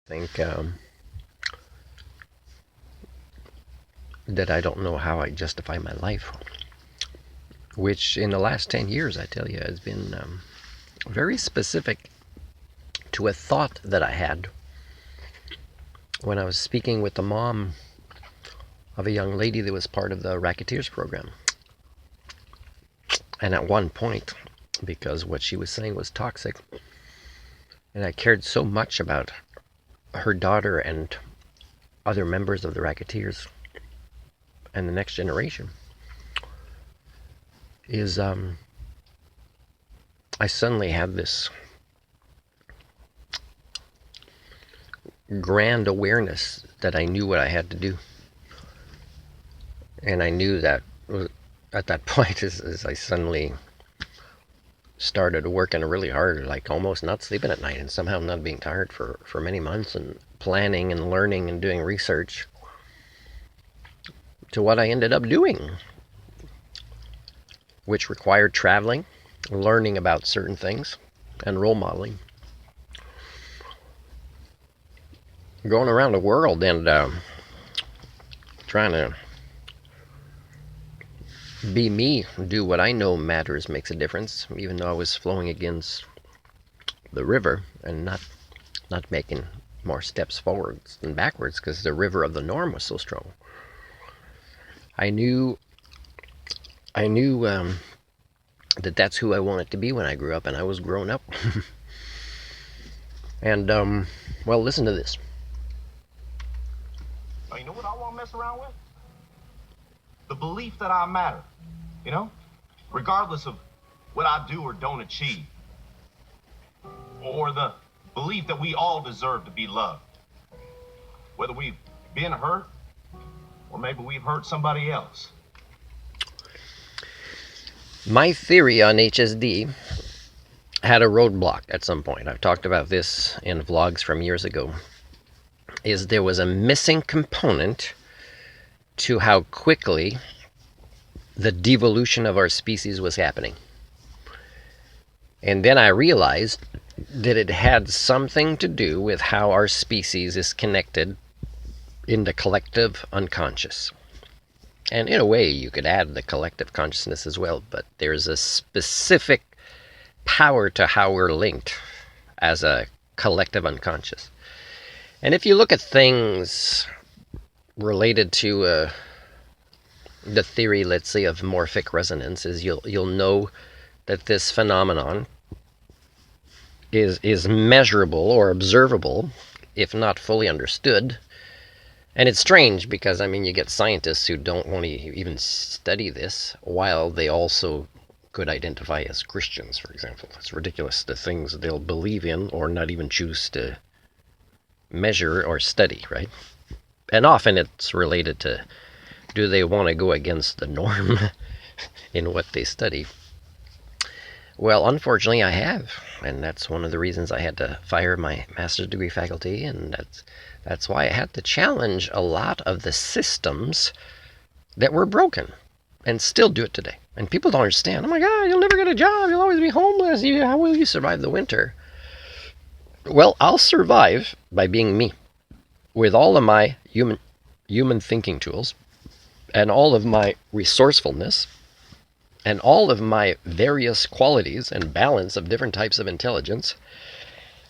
think that I don't know how I justify my life, which in the last 10 years, I tell you, has been very specific to a thought that I had when I was speaking with the mom of a young lady that was part of the Racketeers program. And at one point, because what she was saying was toxic, and I cared so much about her daughter and other members of the Racketeers and the next generation, is I suddenly had this grand awareness that I knew what I had to do. And I knew that at that point, as I suddenly started working really hard, like almost not sleeping at night and somehow not being tired for many months, and planning and learning and doing research, to what I ended up doing, which required traveling, learning about certain things, and role modeling. Going around the world and trying to be me, do what I know matters, makes a difference, even though I was flowing against the river and not making more steps forwards than backwards because the river of the norm was so strong. I knew that that's who I wanted to be when I grew up, and I was grown up. And well, listen to this. Oh, you know what I want to mess around with? The belief that I matter. You know, regardless of what I do or don't achieve, or the belief that we all deserve to be loved, whether we've been hurt or maybe we've hurt somebody else. My theory on HSD had a roadblock at some point. I've talked about this in vlogs from years ago. Is there was a missing component to how quickly the devolution of our species was happening. And then I realized that it had something to do with how our species is connected in the collective unconscious. And in a way, you could add the collective consciousness as well, but there's a specific power to how we're linked as a collective unconscious. And if you look at things related to the theory, let's say, of morphic resonances, you'll know that this phenomenon is measurable or observable, if not fully understood. And it's strange because, I mean, you get scientists who don't want to even study this, while they also could identify as Christians, for example. It's ridiculous, the things they'll believe in or not even choose to measure or study, right? And often it's related to, do they want to go against the norm in what they study? Well, unfortunately, I have, and that's one of the reasons I had to fire my master's degree faculty, and that's why I had to challenge a lot of the systems that were broken, and still do it today. And people don't understand. Oh my God, you'll never get a job. You'll always be homeless. How will you survive the winter? Well, I'll survive by being me, with all of my human thinking tools, and all of my resourcefulness, and all of my various qualities and balance of different types of intelligence,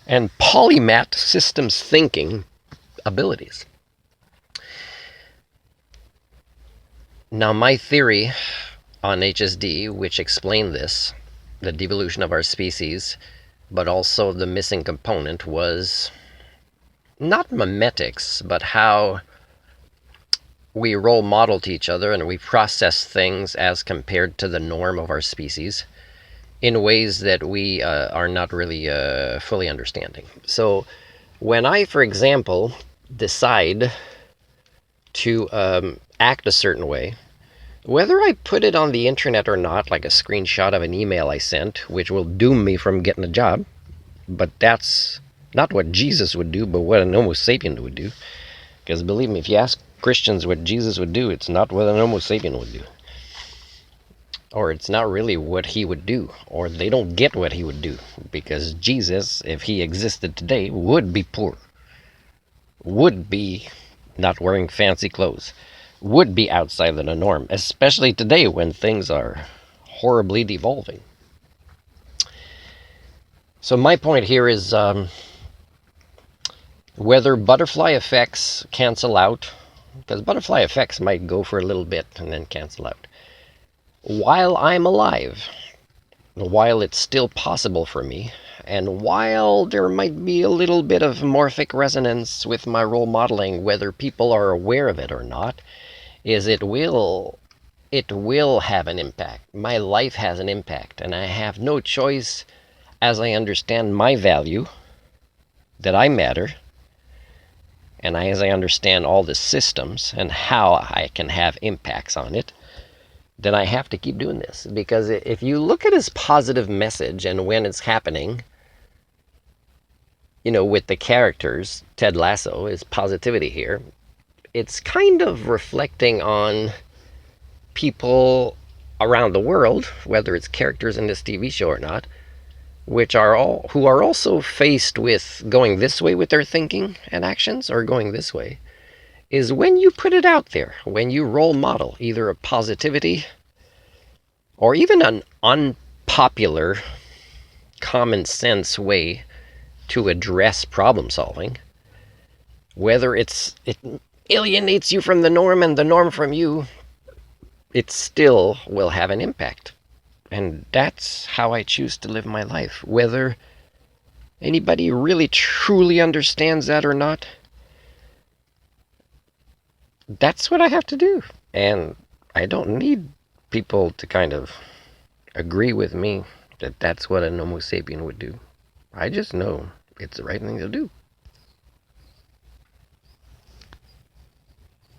and polymath systems thinking abilities. Now, my theory on HSD, which explained this, the devolution of our species, but also the missing component, was not memetics, but how we role model to each other and we process things as compared to the norm of our species in ways that we are not really fully understanding. So when I, for example, decide to act a certain way, whether I put it on the internet or not, like a screenshot of an email I sent, which will doom me from getting a job, but that's not what Jesus would do, but what an Homo sapien would do. Because believe me, if you ask Christians what Jesus would do, it's not what an Homo sapien would do. Or it's not really what he would do. Or they don't get what he would do. Because Jesus, if he existed today, would be poor. would be not wearing fancy clothes, would be outside of the norm, especially today when things are horribly devolving. So my point here is whether butterfly effects cancel out, because butterfly effects might go for a little bit and then cancel out. While I'm alive, while it's still possible for me, and while there might be a little bit of morphic resonance with my role modeling, whether people are aware of it or not, is it will have an impact. My life has an impact, and I have no choice as I understand my value, that I matter, and as I understand all the systems and how I can have impacts on it, then I have to keep doing this. Because if you look at his positive message and when it's happening, with the characters, Ted Lasso, is positivity here, it's kind of reflecting on people around the world, whether it's characters in this TV show or not, who are also faced with going this way with their thinking and actions, or going this way, is when you put it out there, when you role model either a positivity or even an unpopular common sense way to address problem solving, whether it alienates you from the norm and the norm from you, it still will have an impact. And that's how I choose to live my life. Whether anybody really truly understands that or not, that's what I have to do. And I don't need people to kind of agree with me that that's what an Homo sapien would do. I just know it's the right thing to do.